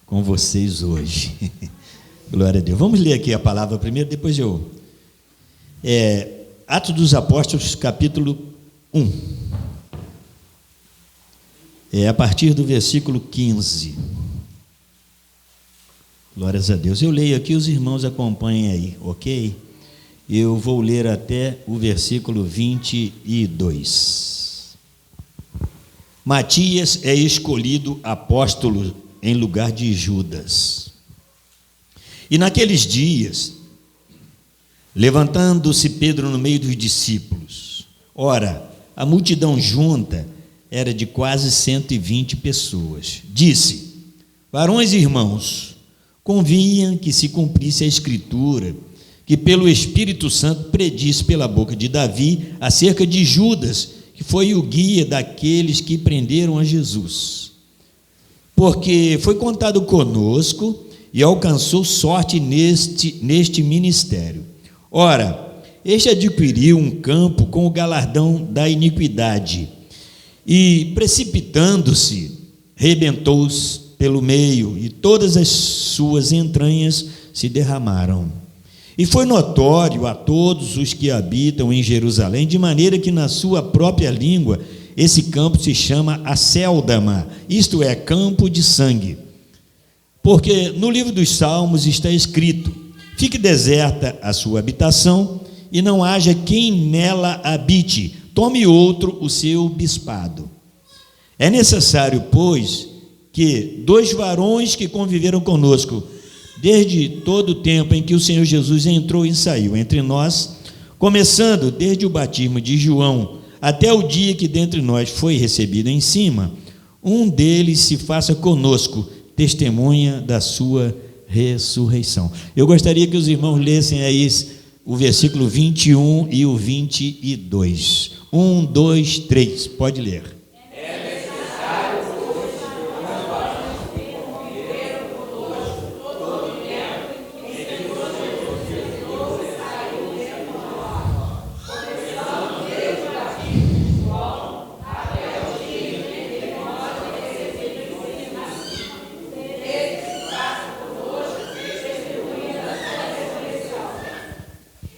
com vocês hoje. Glória a Deus. Vamos ler aqui a palavra primeiro, depois eu... Atos dos Apóstolos, capítulo 1. A partir do versículo 15. Glórias a Deus. Eu leio aqui, os irmãos acompanhem aí, ok? Eu vou ler até o versículo 22. Matias é escolhido apóstolo em lugar de Judas. E naqueles dias, levantando-se Pedro no meio dos discípulos, ora, a multidão junta era de quase 120 pessoas, disse: varões e irmãos, convinha que se cumprisse a Escritura, que pelo Espírito Santo predisse pela boca de Davi acerca de Judas, que foi o guia daqueles que prenderam a Jesus. Porque foi contado conosco e alcançou sorte neste ministério. Ora, este adquiriu um campo com o galardão da iniquidade, e precipitando-se, rebentou-os pelo meio, e todas as suas entranhas se derramaram. E foi notório a todos os que habitam em Jerusalém, de maneira que na sua própria língua esse campo se chama Acéldama, isto é, campo de sangue. Porque no livro dos Salmos está escrito: fique deserta a sua habitação, e não haja quem nela habite, tome outro o seu bispado. É necessário, pois, que 2 varões que conviveram conosco, desde todo o tempo em que o Senhor Jesus entrou e saiu entre nós, começando desde o batismo de João, até o dia que dentre nós foi recebido em cima, um deles se faça conosco testemunha da sua ressurreição. Eu gostaria que os irmãos lessem aí o versículo 21 e o 22. 1, 2, 3, pode ler.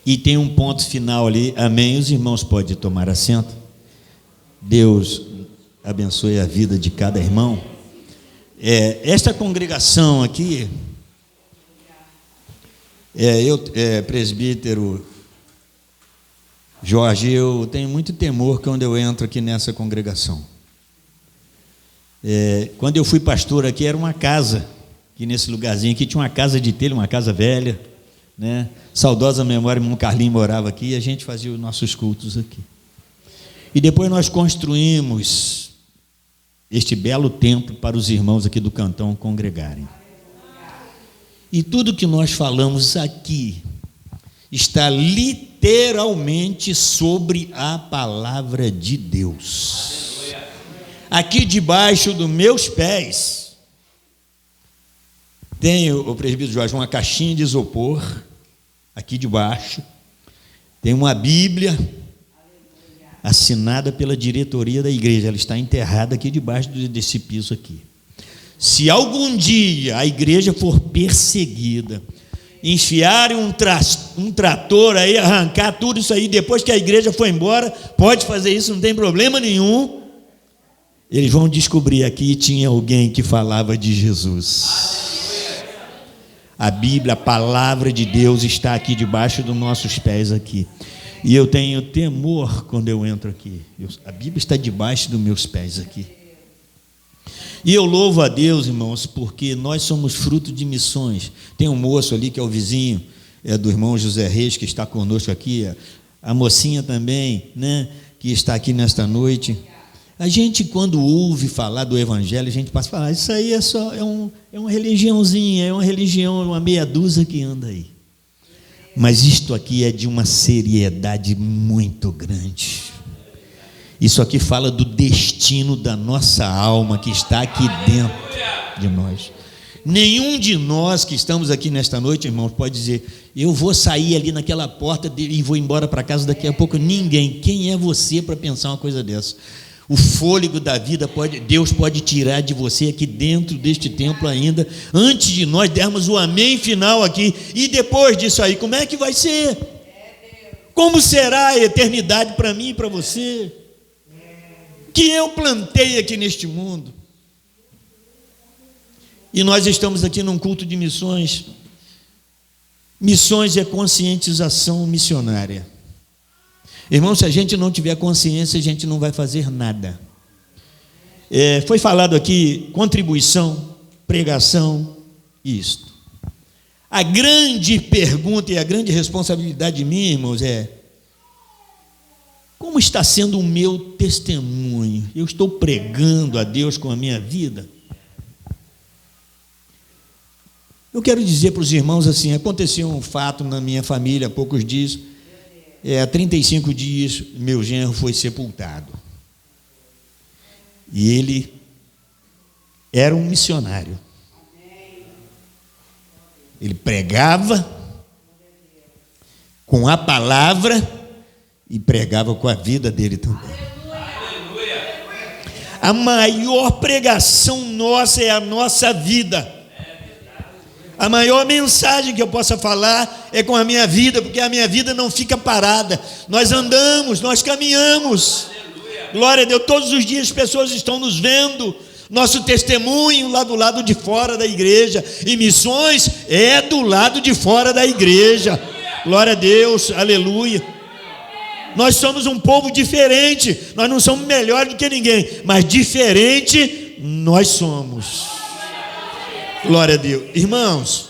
E tem um ponto final ali, amém? Os irmãos podem tomar assento. Deus abençoe a vida de cada irmão. Esta congregação aqui, presbítero Jorge, eu tenho muito temor quando eu entro aqui nessa congregação. Quando eu fui pastor aqui, era uma casa, aqui nesse lugarzinho aqui tinha uma casa de telha, uma casa velha, né? Saudosa memória, o irmão Carlinho morava aqui e a gente fazia os nossos cultos aqui. E depois nós construímos este belo templo para os irmãos aqui do cantão congregarem. E tudo que nós falamos aqui está literalmente sobre a palavra de Deus. Aqui debaixo dos meus pés tem o presbítero Jorge, uma caixinha de isopor. Aqui debaixo tem uma Bíblia assinada pela diretoria da igreja. Ela está enterrada aqui debaixo desse piso aqui. Se algum dia a igreja for perseguida, enfiarem um trator aí, arrancar tudo isso aí, depois que a igreja for embora, pode fazer isso, não tem problema nenhum. Eles vão descobrir aqui tinha alguém que falava de Jesus. A Bíblia, a palavra de Deus está aqui debaixo dos nossos pés aqui. E eu tenho temor quando eu entro aqui. A Bíblia está debaixo dos meus pés aqui. E eu louvo a Deus, irmãos, porque nós somos fruto de missões. Tem um moço ali que é o vizinho do irmão José Reis, que está conosco aqui. A mocinha também, né, que está aqui nesta noite. A gente, quando ouve falar do Evangelho, a gente passa a falar, isso aí é uma religiãozinha, é uma religião, uma meia dúzia que anda aí. Mas isto aqui é de uma seriedade muito grande. Isso aqui fala do destino da nossa alma que está aqui dentro de nós. Nenhum de nós que estamos aqui nesta noite, irmãos, pode dizer, eu vou sair ali naquela porta e vou embora para casa daqui a pouco. Ninguém. Quem é você para pensar uma coisa dessa? O fôlego da vida Deus pode tirar de você aqui dentro deste templo ainda, antes de nós dermos o amém final aqui. E depois disso aí, como é que vai ser? Como será a eternidade para mim e para você? Que eu plantei aqui neste mundo. E nós estamos aqui num culto de missões. Missões é conscientização missionária. Irmão, se a gente não tiver consciência, a gente não vai fazer nada. Foi falado aqui contribuição, pregação e isto. A grande pergunta e a grande responsabilidade minha, irmãos, é: como está sendo o meu testemunho? Eu estou pregando a Deus com a minha vida? Eu quero dizer para os irmãos assim: aconteceu um fato na minha família há poucos dias. Há 35 dias, meu genro foi sepultado. E ele era um missionário. Ele pregava com a palavra e pregava com a vida dele também. A maior pregação nossa é a nossa vida. A maior mensagem que eu possa falar é com a minha vida, porque a minha vida não fica parada. Nós andamos, nós caminhamos. Glória a Deus, todos os dias as pessoas estão nos vendo. Nosso testemunho lá do lado de fora da igreja. E missões é do lado de fora da igreja. Glória a Deus, aleluia. Nós somos um povo diferente. Nós não somos melhores do que ninguém, mas diferente nós somos. Glória a Deus. Irmãos,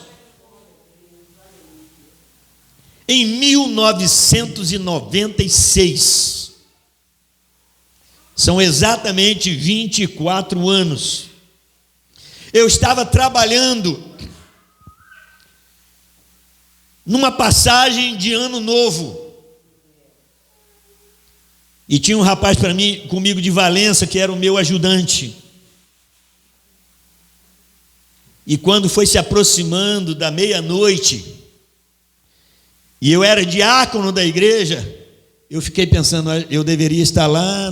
em 1996, são exatamente 24 anos, eu estava trabalhando numa passagem de ano novo, e tinha um rapaz comigo de Valença, que era o meu ajudante. E quando foi se aproximando da meia-noite, e eu era diácono da igreja, eu fiquei pensando, eu deveria estar lá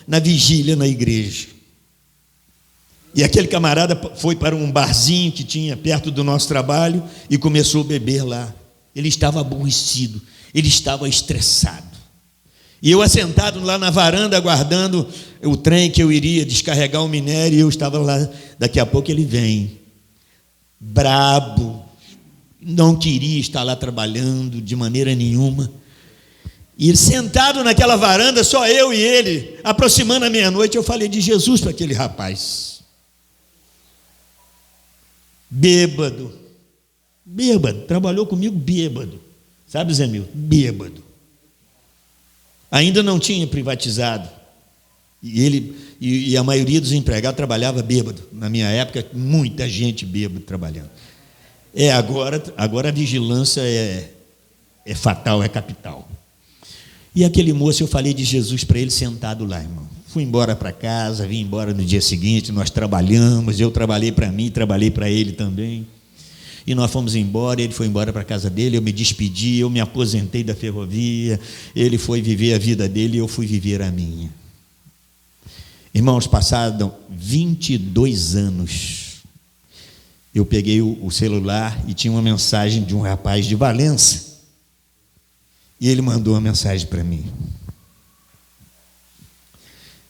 na vigília na igreja. E aquele camarada foi para um barzinho que tinha perto do nosso trabalho e começou a beber lá. Ele estava aborrecido, ele estava estressado. E eu assentado lá na varanda, aguardando o trem que eu iria descarregar o minério, e eu estava lá, daqui a pouco ele vem. Brabo, não queria estar lá trabalhando de maneira nenhuma. E sentado naquela varanda, só eu e ele, aproximando a meia-noite, eu falei de Jesus para aquele rapaz. Bêbado, trabalhou comigo bêbado, sabe, Zé Milton? Bêbado. Ainda não tinha privatizado. E a maioria dos empregados trabalhava bêbado. Na minha época, muita gente bêbada trabalhando. Agora a vigilância é fatal, é capital. E aquele moço, eu falei de Jesus para ele sentado lá, irmão. Fui embora para casa, vim embora no dia seguinte, nós trabalhamos, eu trabalhei para mim, trabalhei para ele também. E nós fomos embora, ele foi embora para a casa dele, eu me despedi, eu me aposentei da ferrovia, ele foi viver a vida dele e eu fui viver a minha. Irmãos, passaram 22 anos, eu peguei o celular e tinha uma mensagem de um rapaz de Valença, e ele mandou uma mensagem para mim.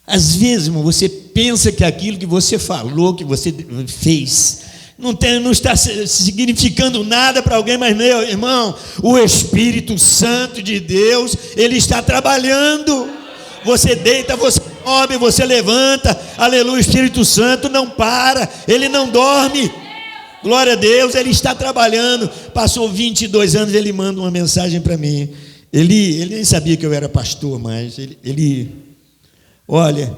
Às vezes, irmão, você pensa que aquilo que você falou, que você fez, não está significando nada para alguém, mas, meu irmão, o Espírito Santo de Deus, ele está trabalhando. Você deita, você sobe, você levanta, aleluia, o Espírito Santo não para, ele não dorme, glória a Deus, ele está trabalhando. Passou 22 anos, ele manda uma mensagem para mim. Ele nem sabia que eu era pastor, mas olha,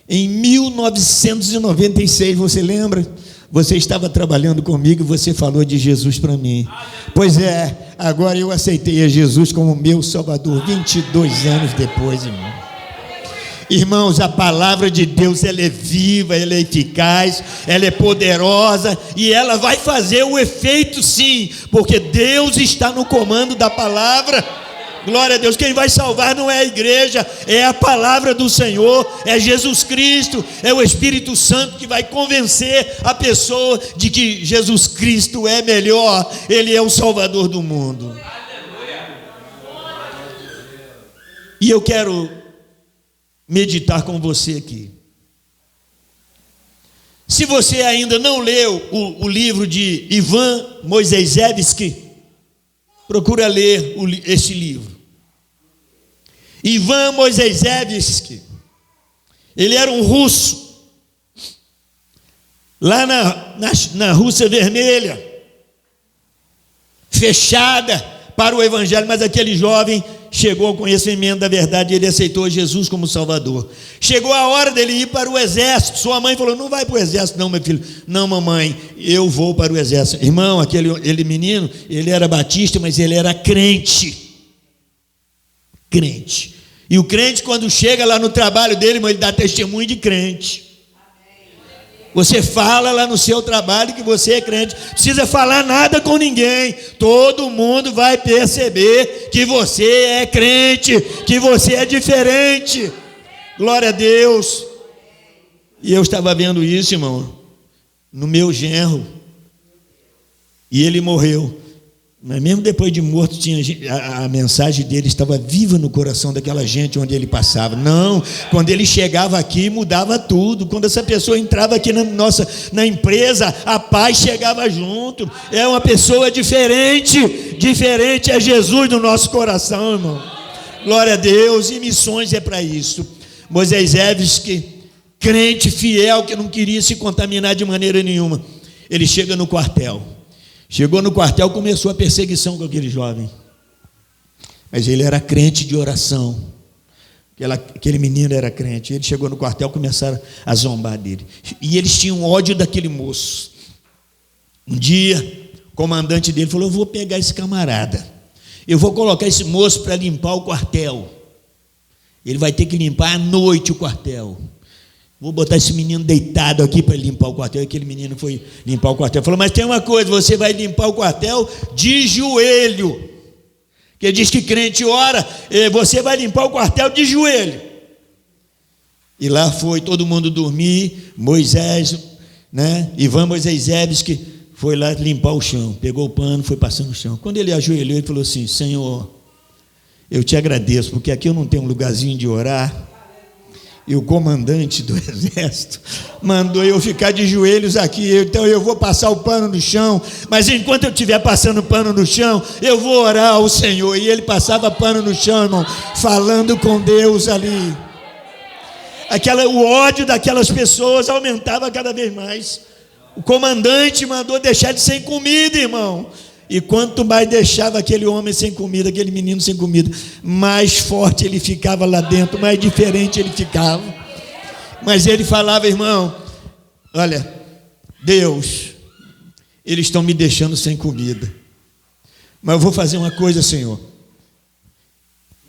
em 1996, você lembra? Você estava trabalhando comigo e você falou de Jesus para mim. Pois é, agora eu aceitei a Jesus como meu Salvador, 22 anos depois, irmão. Irmãos, a palavra de Deus, ela é viva, ela é eficaz, ela é poderosa e ela vai fazer o efeito sim, porque Deus está no comando da palavra. Glória a Deus. Quem vai salvar não é a igreja, é a palavra do Senhor, é Jesus Cristo, é o Espírito Santo que vai convencer a pessoa de que Jesus Cristo é melhor, Ele é o Salvador do mundo. E eu quero meditar com você aqui. Se você ainda não leu o livro de Ivan Moisejevski, procura ler este livro. Ivan Moisejevski, ele era um russo, lá na Rússia Vermelha, fechada para o evangelho, mas aquele jovem chegou ao conhecimento da verdade e ele aceitou Jesus como Salvador. Chegou a hora dele ir para o exército. Sua mãe falou: não vai para o exército não, meu filho. Não, mamãe, eu vou para o exército. Irmão, aquele menino, ele era batista, mas ele era crente. Crente. E o crente, quando chega lá no trabalho dele, irmão, ele dá testemunho de crente. Você fala lá no seu trabalho que você é crente, não precisa falar nada com ninguém, todo mundo vai perceber que você é crente, que você é diferente. Glória a Deus. E eu estava vendo isso, irmão, no meu genro, e ele morreu. Mas mesmo depois de morto, a mensagem dele estava viva no coração daquela gente onde ele passava. Não, quando ele chegava aqui, mudava tudo. Quando essa pessoa entrava aqui na empresa, a paz chegava junto. É uma pessoa diferente. Diferente é Jesus no nosso coração, irmão. Glória a Deus. E missões é para isso. Moisejevski, crente fiel, que não queria se contaminar de maneira nenhuma. Ele chega no quartel. Chegou no quartel, começou a perseguição com aquele jovem. Mas ele era crente de oração. Aquele menino era crente. Ele chegou no quartel, começaram a zombar dele. E eles tinham ódio daquele moço. Um dia, o comandante dele falou: eu vou pegar esse camarada. Eu vou colocar esse moço para limpar o quartel. Ele vai ter que limpar à noite o quartel. Vou botar esse menino deitado aqui para limpar o quartel. E aquele menino foi limpar o quartel. Falou: mas tem uma coisa, você vai limpar o quartel de joelho. Que diz que crente ora, você vai limpar o quartel de joelho. E lá foi todo mundo dormir. Moisés, Ivan Moisejevski foi lá limpar o chão. Pegou o pano, foi passando o chão. Quando ele ajoelhou, ele falou assim: Senhor, eu te agradeço, porque aqui eu não tenho um lugarzinho de orar. E o comandante do exército mandou eu ficar de joelhos aqui, então eu vou passar o pano no chão, mas enquanto eu estiver passando o pano no chão, eu vou orar ao Senhor. E ele passava pano no chão, irmão, falando com Deus ali. O ódio daquelas pessoas aumentava cada vez mais. O comandante mandou deixar ele sem comida, irmão. E quanto mais deixava aquele homem sem comida, aquele menino sem comida, mais forte ele ficava lá dentro, mais diferente ele ficava. Mas ele falava: irmão, olha, Deus, eles estão me deixando sem comida, mas eu vou fazer uma coisa, Senhor.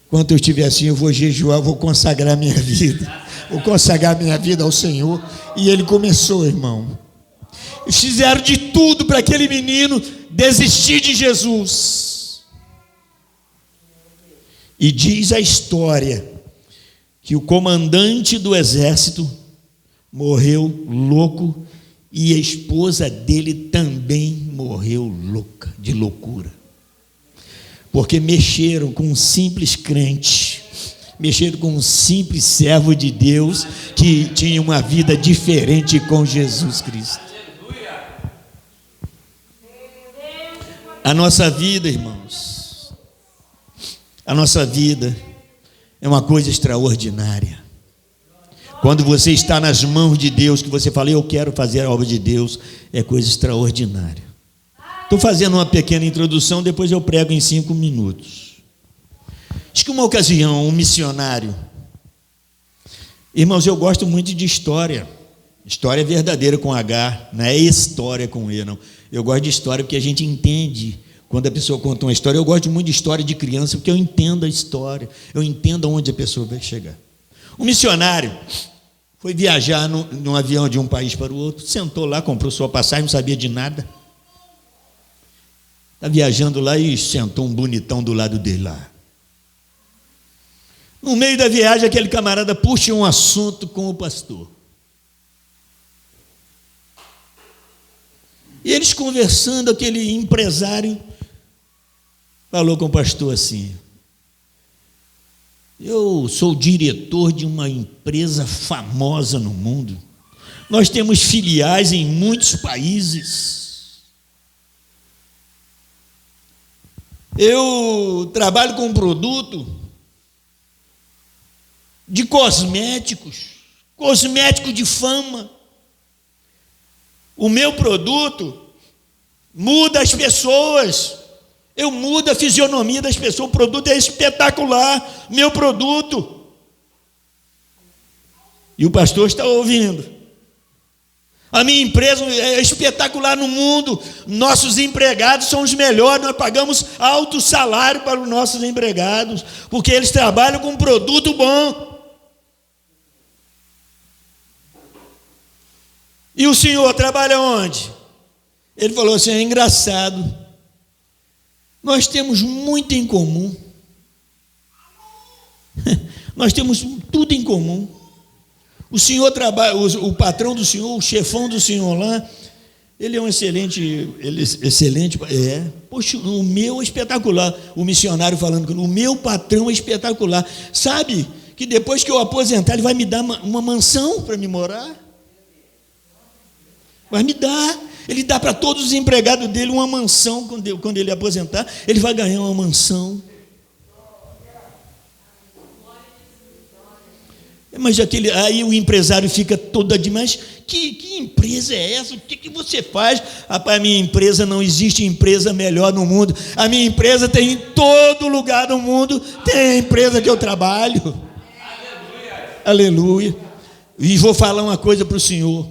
Enquanto eu estiver assim, eu vou jejuar, eu vou consagrar minha vida. Vou consagrar minha vida ao Senhor. E ele começou, irmão. Eles fizeram de tudo para aquele menino desistir de Jesus. E diz a história que o comandante do exército morreu louco e a esposa dele também morreu louca, de loucura. Porque mexeram com um simples crente, mexeram com um simples servo de Deus que tinha uma vida diferente com Jesus Cristo. A nossa vida, irmãos, a nossa vida é uma coisa extraordinária. Quando você está nas mãos de Deus, que você fala: eu quero fazer a obra de Deus, é coisa extraordinária. Estou fazendo uma pequena introdução, depois eu prego em 5 minutos. Diz que uma ocasião, um missionário, irmãos, eu gosto muito de história. História verdadeira com H, não é história com E, não. Eu gosto de história porque a gente entende quando a pessoa conta uma história. Eu gosto muito de história de criança porque eu entendo a história, eu entendo aonde a pessoa vai chegar. Um missionário foi viajar num avião de um país para o outro, sentou lá, comprou sua passagem, não sabia de nada. Está viajando lá e sentou um bonitão do lado dele lá. No meio da viagem, aquele camarada puxa um assunto com o pastor. E eles conversando, aquele empresário falou com o pastor assim: eu sou diretor de uma empresa famosa no mundo. Nós temos filiais em muitos países. Eu trabalho com um produto de cosméticos de fama. O meu produto muda as pessoas. Eu mudo a fisionomia das pessoas. O produto é espetacular. Meu produto. E o pastor está ouvindo. A minha empresa é espetacular no mundo. Nossos empregados são os melhores. Nós pagamos alto salário para os nossos empregados, porque eles trabalham com um produto bom. E o senhor trabalha onde? Ele falou assim: é engraçado, nós temos muito em comum. Nós temos tudo em comum. O senhor trabalha, o patrão do senhor, o chefão do senhor lá, ele é um excelente, poxa, o meu é espetacular. O missionário falando comigo: o meu patrão é espetacular. Sabe que depois que eu aposentar, ele vai me dar uma mansão para me morar? Vai me dar. Ele dá para todos os empregados dele uma mansão. Quando ele aposentar, ele vai ganhar uma mansão. Mas aí o empresário fica todo demais. Que empresa é essa? O que você faz? Rapaz, a minha empresa, não existe empresa melhor no mundo. A minha empresa tem em todo lugar do mundo. Tem a empresa que eu trabalho. Aleluia. E vou falar uma coisa para o senhor.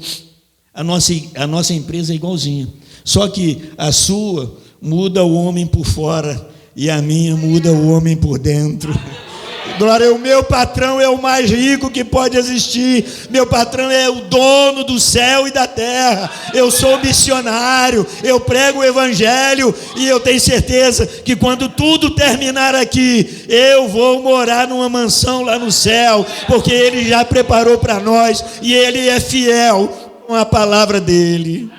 A nossa empresa é igualzinha, só que a sua muda o homem por fora e a minha muda o homem por dentro. Glória, o meu patrão é o mais rico que pode existir. Meu patrão é o dono do céu e da terra. Eu sou missionário, eu prego o evangelho, e eu tenho certeza que quando tudo terminar aqui, eu vou morar numa mansão lá no céu, porque ele já preparou para nós e ele é fiel com a palavra dele.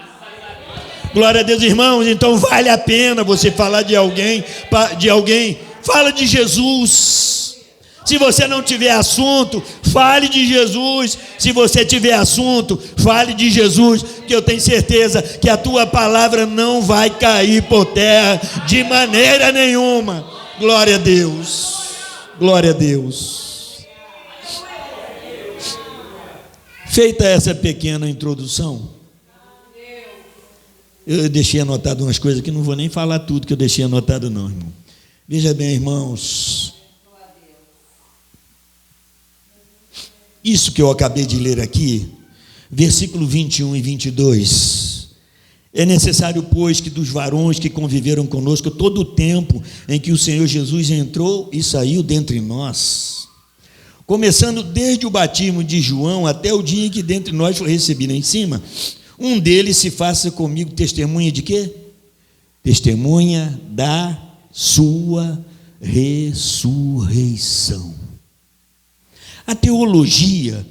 Glória a Deus, irmãos. Então vale a pena você falar de alguém, fala de Jesus. Se você não tiver assunto, fale de Jesus. Se você tiver assunto, fale de Jesus, que eu tenho certeza que a tua palavra não vai cair por terra de maneira nenhuma. Glória a Deus. Glória a Deus. Feita essa pequena introdução, eu deixei anotado umas coisas que não vou nem falar tudo que eu deixei anotado não, irmão. Veja bem, irmãos, isso que eu acabei de ler aqui, versículo 21 e 22, é necessário, pois, que dos varões que conviveram conosco todo o tempo em que o Senhor Jesus entrou e saiu dentre nós, começando desde o batismo de João até o dia em que dentre nós foi recebido em cima, um deles se faça comigo testemunha de quê? Testemunha da sua ressurreição. A teologia,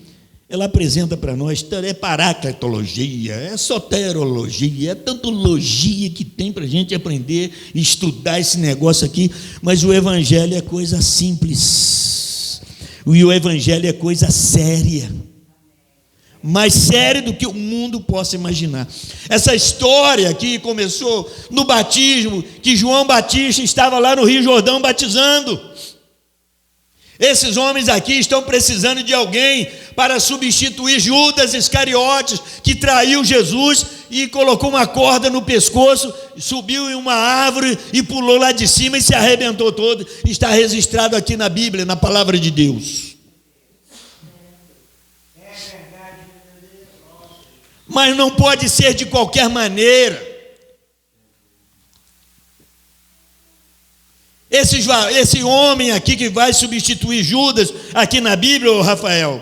ela apresenta para nós, é paracletologia, é soterologia, é tantologia que tem para a gente aprender e estudar esse negócio aqui, mas o evangelho é coisa simples, e o evangelho é coisa séria, mais séria do que o mundo possa imaginar. Essa história aqui começou no batismo, que João Batista estava lá no Rio Jordão batizando. Esses homens aqui estão precisando de alguém para substituir Judas Iscariotes, que traiu Jesus e colocou uma corda no pescoço, subiu em uma árvore e pulou lá de cima e se arrebentou todo. Está registrado aqui na Bíblia, na palavra de Deus. Mas não pode ser de qualquer maneira. Esse homem aqui que vai substituir Judas aqui na Bíblia, Rafael,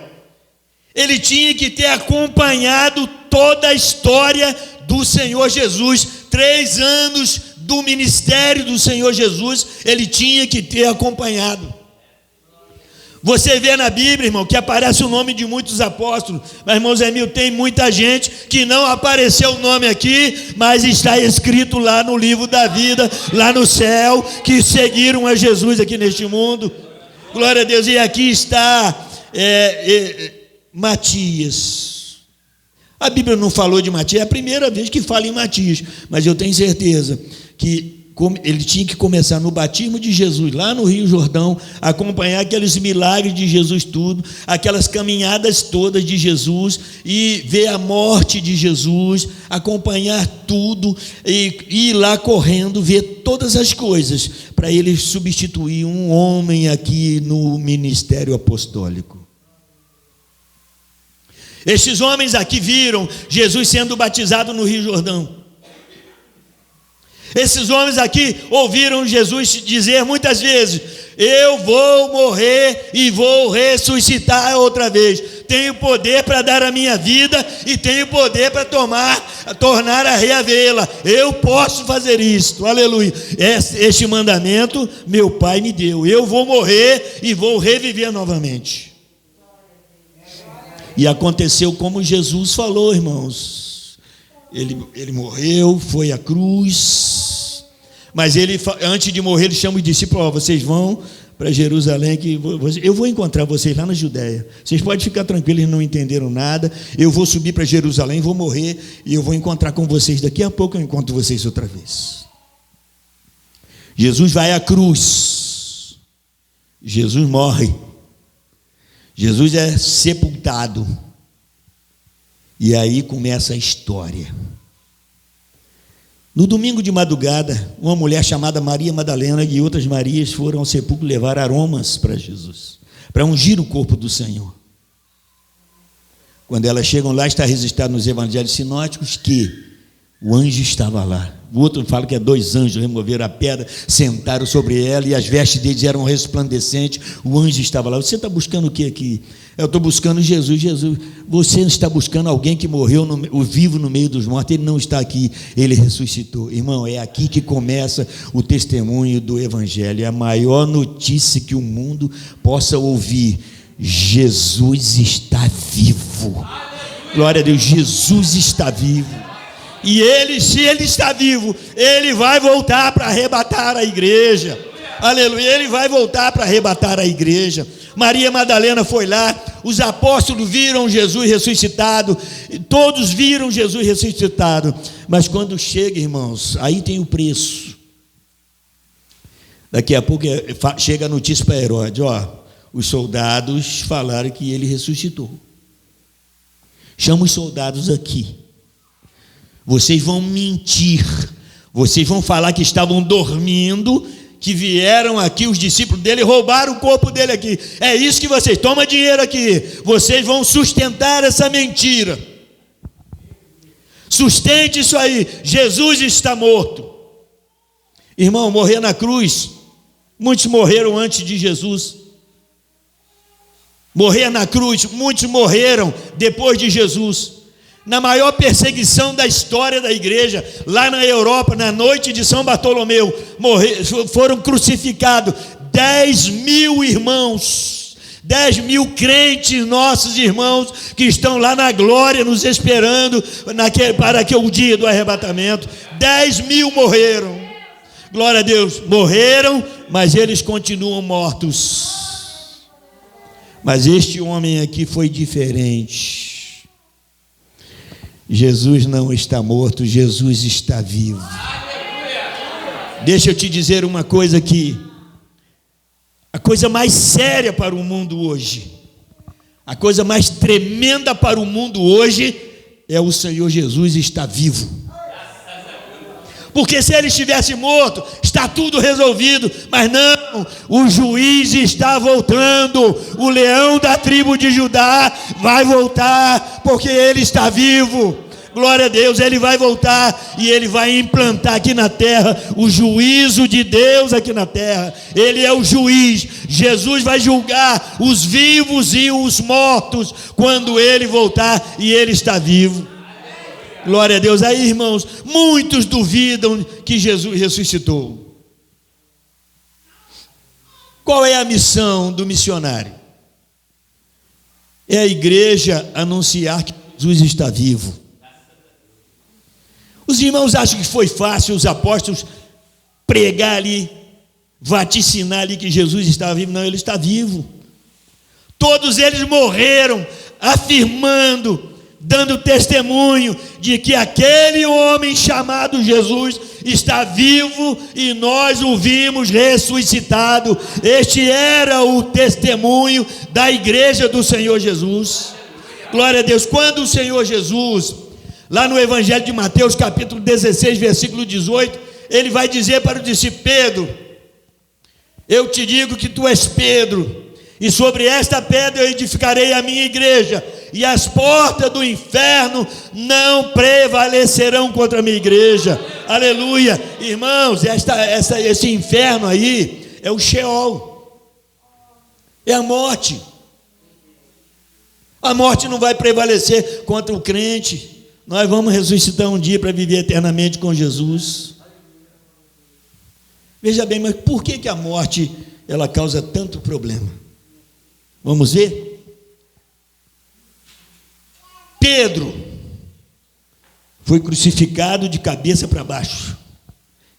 ele tinha que ter acompanhado toda a história do Senhor Jesus. 3 anos do ministério do Senhor Jesus, ele tinha que ter acompanhado. Você vê na Bíblia, irmão, que aparece o nome de muitos apóstolos, mas, irmão Zé Mil, tem muita gente que não apareceu o nome aqui, mas está escrito lá no livro da vida, lá no céu, que seguiram a Jesus aqui neste mundo. Glória a Deus. E aqui está Matias. A Bíblia não falou de Matias, é a primeira vez que fala em Matias, mas eu tenho certeza que ele tinha que começar no batismo de Jesus, lá no Rio Jordão, acompanhar aqueles milagres de Jesus tudo, aquelas caminhadas todas de Jesus, e ver a morte de Jesus, acompanhar tudo, e ir lá correndo, ver todas as coisas, para ele substituir um homem aqui no ministério apostólico. Estes homens aqui viram Jesus sendo batizado no Rio Jordão. Esses homens aqui ouviram Jesus dizer muitas vezes: eu vou morrer e vou ressuscitar outra vez. Tenho poder para dar a minha vida e tenho poder para tornar a reavê-la. Eu posso fazer isto, aleluia. Este mandamento meu Pai me deu. Eu vou morrer e vou reviver novamente. E aconteceu como Jesus falou, irmãos. Ele morreu, foi à cruz, mas ele, antes de morrer, ele chama os discípulos: vocês vão para Jerusalém, que eu vou encontrar vocês lá na Judéia. Vocês podem ficar tranquilos, eles não entenderam nada. Eu vou subir para Jerusalém, vou morrer e eu vou encontrar com vocês. Daqui a pouco eu encontro vocês outra vez. Jesus vai à cruz, Jesus morre, Jesus é sepultado. E aí começa a história. No domingo de madrugada, uma mulher chamada Maria Madalena e outras Marias foram ao sepulcro levar aromas para Jesus, para ungir o corpo do Senhor. Quando elas chegam lá, está registrado nos evangelhos sinóticos que o anjo estava lá. O outro fala que 2 anjos removeram a pedra, sentaram sobre ela e as vestes deles eram resplandecentes. O anjo estava lá. Você está buscando o que aqui? Eu estou buscando Jesus. Jesus, você está buscando alguém que morreu, o vivo no meio dos mortos. Ele não está aqui, ele ressuscitou. Irmão, é aqui que começa o testemunho do evangelho. É a maior notícia que o mundo possa ouvir: Jesus está vivo. Glória a Deus, Jesus está vivo. E ele, se ele está vivo, ele vai voltar para arrebatar a igreja. Aleluia, ele vai voltar para arrebatar a igreja. Maria Madalena foi lá, os apóstolos viram Jesus ressuscitado, todos viram Jesus ressuscitado. Mas quando chega, irmãos, aí tem o preço. Daqui a pouco chega a notícia para Herodes: os soldados falaram que ele ressuscitou. Chama os soldados aqui. Vocês vão mentir, vocês vão falar que estavam dormindo, que vieram aqui os discípulos dele, roubaram o corpo dele aqui. É isso que vocês, toma dinheiro aqui. Vocês vão sustentar essa mentira. Sustente isso aí. Jesus está morto. Irmão, morrer na cruz, muitos morreram antes de Jesus. Morrer na cruz, muitos morreram depois de Jesus. Na maior perseguição da história da igreja, lá na Europa, na noite de São Bartolomeu, foram crucificados 10.000 irmãos, 10.000 crentes, nossos irmãos, que estão lá na glória, nos esperando para aquele dia do arrebatamento. 10.000 morreram, glória a Deus, morreram, mas eles continuam mortos. Mas este homem aqui foi diferente. Jesus não está morto, Jesus está vivo. Deixa eu te dizer uma coisa aqui. A coisa mais séria para o mundo hoje, a coisa mais tremenda para o mundo hoje, é o Senhor Jesus estar vivo. Porque se ele estivesse morto, está tudo resolvido. Mas não, o juiz está voltando. O leão da tribo de Judá vai voltar, porque ele está vivo. Glória a Deus, ele vai voltar e ele vai implantar aqui na terra o juízo de Deus aqui na terra. Ele é o juiz. Jesus vai julgar os vivos e os mortos quando ele voltar, e ele está vivo. Glória a Deus. Aí, irmãos, muitos duvidam que Jesus ressuscitou. Qual é a missão do missionário? é a igreja anunciar que Jesus está vivo. Os irmãos acham que foi fácil os apóstolos pregar ali, vaticinar ali que Jesus estava vivo? Não, ele está vivo. Todos eles morreram afirmando, dando testemunho de que aquele homem chamado Jesus está vivo e nós o vimos ressuscitado. Este era o testemunho da igreja do Senhor Jesus. Glória a Deus. Quando o Senhor Jesus, lá no Evangelho de Mateus, capítulo 16, versículo 18, ele vai dizer para o discípulo: Pedro, eu te digo que tu és Pedro, e sobre esta pedra eu edificarei a minha igreja, e as portas do inferno não prevalecerão contra a minha igreja. Aleluia. Irmãos, esse inferno aí é o Sheol, é a morte. A morte não vai prevalecer contra o crente. Nós vamos ressuscitar um dia para viver eternamente com Jesus. Veja bem, mas por que a morte ela causa tanto problema? Vamos ver? Pedro foi crucificado de cabeça para baixo.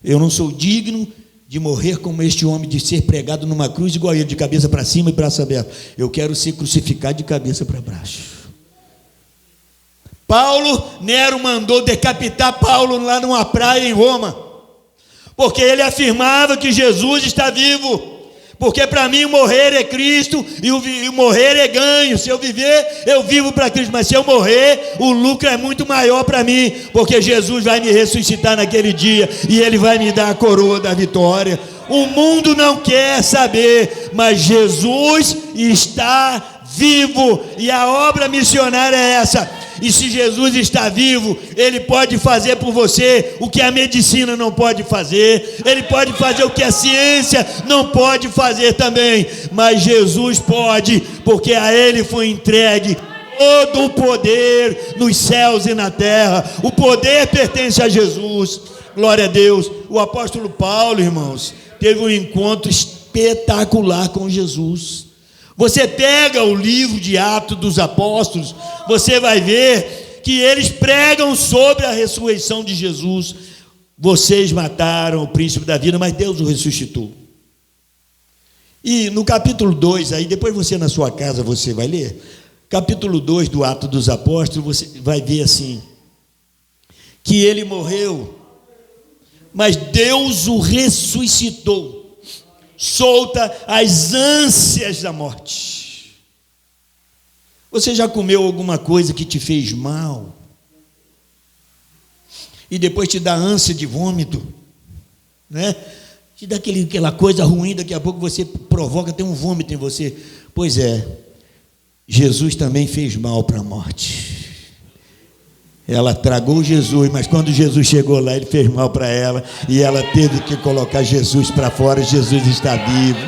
Eu não sou digno de morrer como este homem, de ser pregado numa cruz igual a ele, de cabeça para cima e braço aberto. Eu quero ser crucificado de cabeça para baixo. Nero mandou decapitar Paulo lá numa praia em Roma, porque ele afirmava que Jesus está vivo. Porque para mim o morrer é Cristo e o morrer é ganho. Se eu viver, eu vivo para Cristo. Mas se eu morrer, o lucro é muito maior para mim, porque Jesus vai me ressuscitar naquele dia e Ele vai me dar a coroa da vitória. O mundo não quer saber, mas Jesus está vivo e a obra missionária é essa. E se Jesus está vivo, Ele pode fazer por você o que a medicina não pode fazer, Ele pode fazer o que a ciência não pode fazer também, mas Jesus pode, porque a Ele foi entregue todo o poder nos céus e na terra. O poder pertence a Jesus. Glória a Deus. O apóstolo Paulo, irmãos, teve um encontro espetacular com Jesus. Você pega o livro de Atos dos Apóstolos, você vai ver que eles pregam sobre a ressurreição de Jesus. Vocês mataram o príncipe da vida, mas Deus o ressuscitou. E no capítulo 2, aí depois você na sua casa você vai ler, capítulo 2 do Atos dos Apóstolos, você vai ver assim, que ele morreu, mas Deus o ressuscitou. Solta as ânsias da morte. Você já comeu alguma coisa que te fez mal e depois te dá ânsia de vômito, né? Te dá aquela coisa ruim, daqui a pouco você provoca até um vômito em você. Pois é, Jesus também fez mal para a morte. Ela tragou Jesus, mas quando Jesus chegou lá, ele fez mal para ela, e ela teve que colocar Jesus para fora. Jesus está vivo,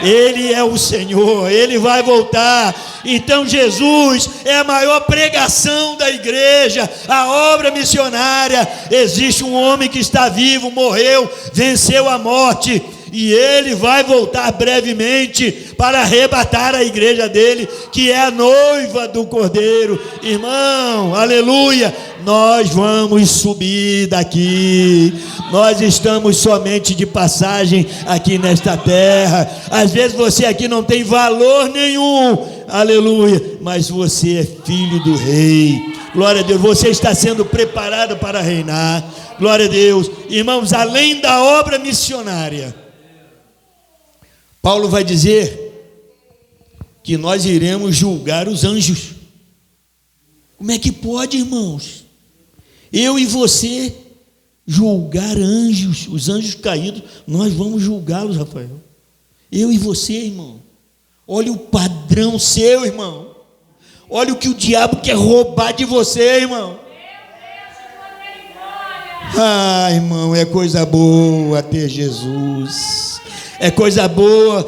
Ele é o Senhor, Ele vai voltar. Então Jesus é a maior pregação da igreja, a obra missionária. Existe um homem que está vivo, morreu, venceu a morte, e Ele vai voltar brevemente para arrebatar a igreja dele, que é a noiva do Cordeiro. Irmão, aleluia, nós vamos subir daqui. Nós estamos somente de passagem aqui nesta terra. Às vezes você aqui não tem valor nenhum, aleluia, mas você é filho do rei. Glória a Deus, você está sendo preparado para reinar. Glória a Deus. Irmãos, além da obra missionária, Paulo vai dizer que nós iremos julgar os anjos. Como é que pode, irmãos? Eu e você julgar anjos, os anjos caídos, nós vamos julgá-los, Rafael. Eu e você, irmão. Olha o padrão seu, irmão. Olha o que o diabo quer roubar de você, irmão. Ah, irmão, é coisa boa ter Jesus. É coisa boa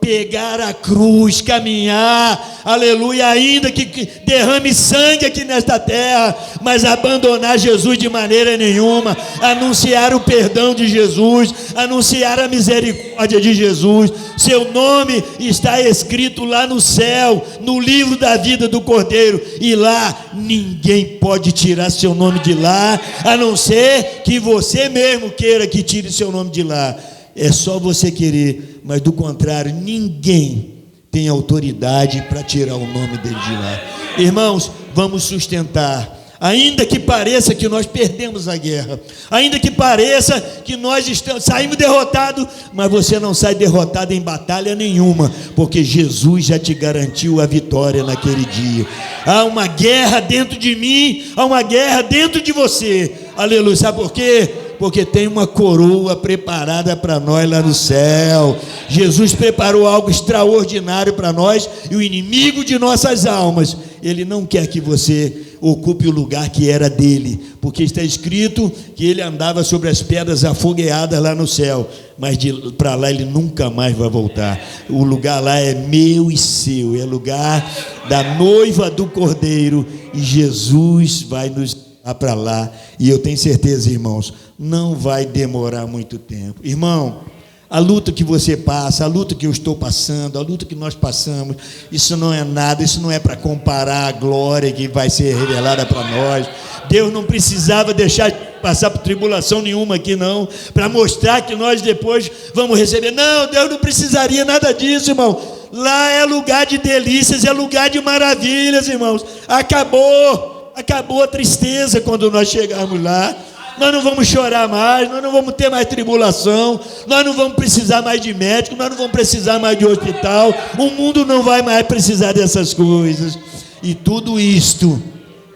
pegar a cruz, caminhar, aleluia, ainda que derrame sangue aqui nesta terra, mas abandonar Jesus de maneira nenhuma, anunciar o perdão de Jesus, anunciar a misericórdia de Jesus. Seu nome está escrito lá no céu, no livro da vida do Cordeiro, e lá ninguém pode tirar seu nome de lá, a não ser que você mesmo queira que tire seu nome de lá. É só você querer, mas do contrário, ninguém tem autoridade para tirar o nome dele de lá. Irmãos, vamos sustentar. Ainda que pareça que nós perdemos a guerra, ainda que pareça que nós saímos derrotados, mas você não sai derrotado em batalha nenhuma, porque Jesus já te garantiu a vitória naquele dia. Há uma guerra dentro de mim, há uma guerra dentro de você, aleluia. Sabe por quê? Porque tem uma coroa preparada para nós lá no céu. Jesus preparou algo extraordinário para nós, e o inimigo de nossas almas, ele não quer que você ocupe o lugar que era dele, porque está escrito que ele andava sobre as pedras afogueadas lá no céu, mas para lá ele nunca mais vai voltar. O lugar lá é meu e seu, é lugar da noiva do Cordeiro, e Jesus vai nos levar para lá, e eu tenho certeza, irmãos, não vai demorar muito tempo. Irmão, a luta que você passa, a luta que eu estou passando, a luta que nós passamos, isso não é nada, isso não é para comparar a glória que vai ser revelada para nós. Deus não precisava deixar de passar por tribulação nenhuma aqui não, para mostrar que nós depois vamos receber. Não, Deus não precisaria nada disso, irmão. Lá é lugar de delícias, é lugar de maravilhas, irmãos. Acabou a tristeza quando nós chegarmos lá. Nós não vamos chorar mais, nós não vamos ter mais tribulação, nós não vamos precisar mais de médico, nós não vamos precisar mais de hospital, o mundo não vai mais precisar dessas coisas. E tudo isto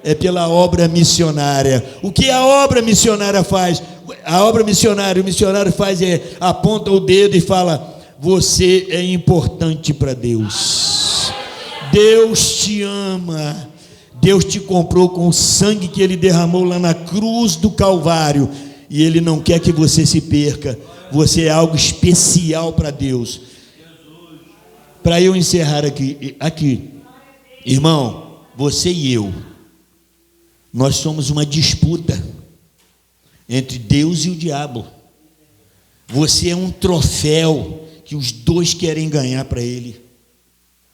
é pela obra missionária. O que a obra missionária faz? A obra missionária, o missionário faz aponta o dedo e fala: você é importante para Deus. Deus te ama. Deus te comprou com o sangue que Ele derramou lá na cruz do Calvário, e Ele não quer que você se perca. Você é algo especial para Deus. Para eu encerrar aqui, irmão, você e eu, nós somos uma disputa entre Deus e o diabo. Você é um troféu que os dois querem ganhar para ele.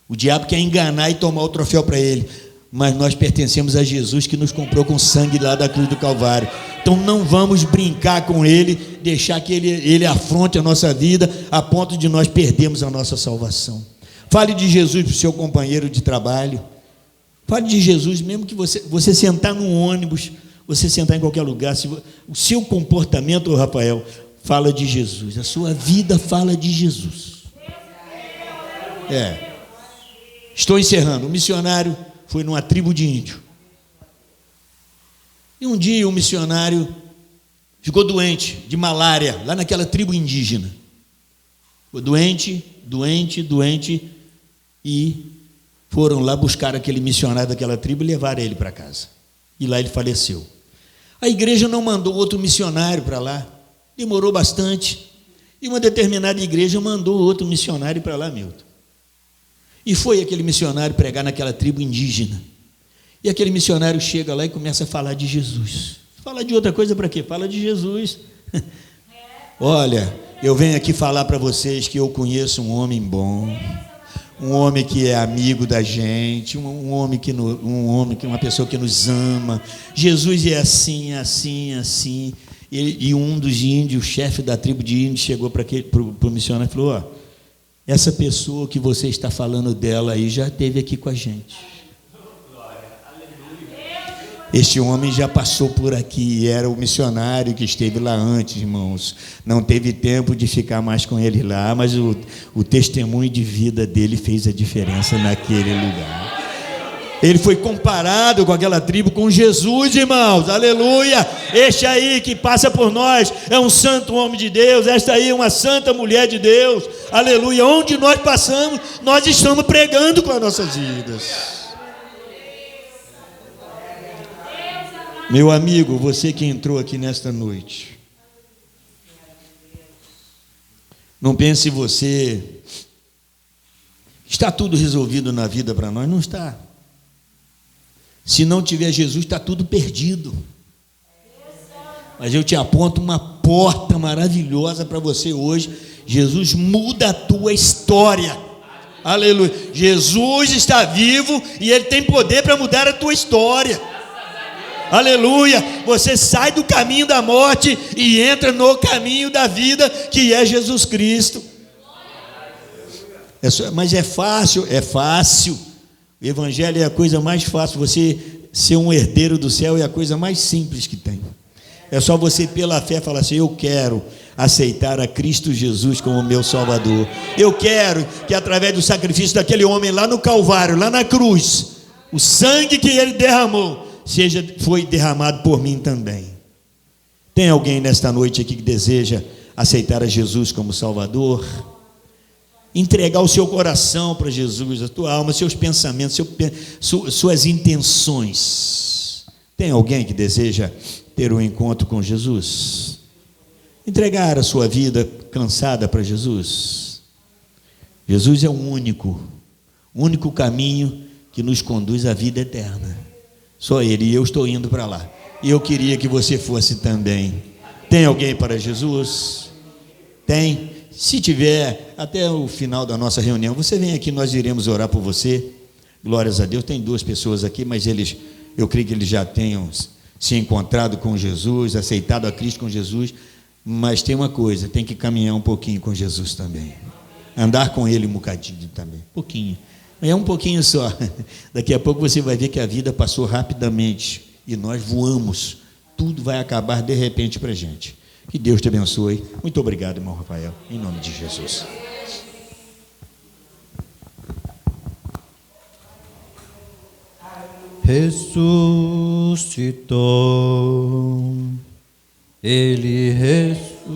O diabo quer enganar e tomar o troféu para ele, mas nós pertencemos a Jesus, que nos comprou com sangue lá da cruz do Calvário. Então não vamos brincar com ele, deixar que ele afronte a nossa vida a ponto de nós perdermos a nossa salvação. Fale de Jesus para o seu companheiro de trabalho. Fale de Jesus, mesmo que você sentar num ônibus, você sentar em qualquer lugar, o seu comportamento, Rafael, fala de Jesus, a sua vida fala de Jesus. Estou encerrando. O missionário foi numa tribo de índio. E um dia o missionário ficou doente de malária, lá naquela tribo indígena. Ficou doente, e foram lá buscar aquele missionário daquela tribo e levaram ele para casa. E lá ele faleceu. A igreja não mandou outro missionário para lá, demorou bastante. E uma determinada igreja mandou outro missionário para lá, Milton. E foi aquele missionário pregar naquela tribo indígena. E aquele missionário chega lá e começa a falar de Jesus. Fala de outra coisa para quê? Fala de Jesus. Olha, eu venho aqui falar para vocês que eu conheço um homem bom, um homem que é amigo da gente, uma pessoa que nos ama. Jesus é assim, assim, assim. E um dos índios, o chefe da tribo de índios, chegou para o missionário e falou: ó, essa pessoa que você está falando dela aí já esteve aqui com a gente. Este homem já passou por aqui, era o missionário que esteve lá antes, irmãos. Não teve tempo de ficar mais com ele lá, mas o testemunho de vida dele fez a diferença naquele lugar. Ele foi comparado com aquela tribo com Jesus, irmãos, aleluia. Este aí que passa por nós é um santo homem de Deus, esta aí é uma santa mulher de Deus, aleluia. Onde nós passamos, nós estamos pregando com as nossas vidas. Meu amigo, você que entrou aqui nesta noite, não pense você Está tudo resolvido na vida para nós? Não está. Se não tiver Jesus, está tudo perdido. Mas eu te aponto uma porta maravilhosa para você hoje. Jesus muda a tua história. Aleluia. Jesus está vivo e Ele tem poder para mudar a tua história. Aleluia. Você sai do caminho da morte e entra no caminho da vida, que é Jesus Cristo. Mas é fácil, é fácil. O Evangelho é a coisa mais fácil. Você ser um herdeiro do céu é a coisa mais simples que tem. É só você, pela fé, falar assim: eu quero aceitar a Cristo Jesus como meu Salvador. Eu quero que, através do sacrifício daquele homem lá no Calvário, lá na cruz, o sangue que ele derramou foi derramado por mim também. Tem alguém nesta noite aqui que deseja aceitar a Jesus como Salvador? Entregar o seu coração para Jesus, a tua alma, seus pensamentos, suas intenções. Tem alguém que deseja ter um encontro com Jesus? Entregar a sua vida cansada para Jesus? Jesus é o único caminho que nos conduz à vida eterna. Só Ele, e eu estou indo para lá. E eu queria que você fosse também. Tem alguém para Jesus? Tem? Se tiver, até o final da nossa reunião, você vem aqui, nós iremos orar por você. Glórias a Deus. Tem 2 pessoas aqui, mas eu creio que eles já tenham se encontrado com Jesus, aceitado a Cristo com Jesus. Mas tem uma coisa, tem que caminhar um pouquinho com Jesus também. Andar com Ele um bocadinho também. Pouquinho. É um pouquinho só. Daqui a pouco você vai ver que a vida passou rapidamente e nós voamos. Tudo vai acabar de repente para a gente. Que Deus te abençoe. Muito obrigado, irmão Rafael. Em nome de Jesus. Ressuscitou. Ele ressuscitou.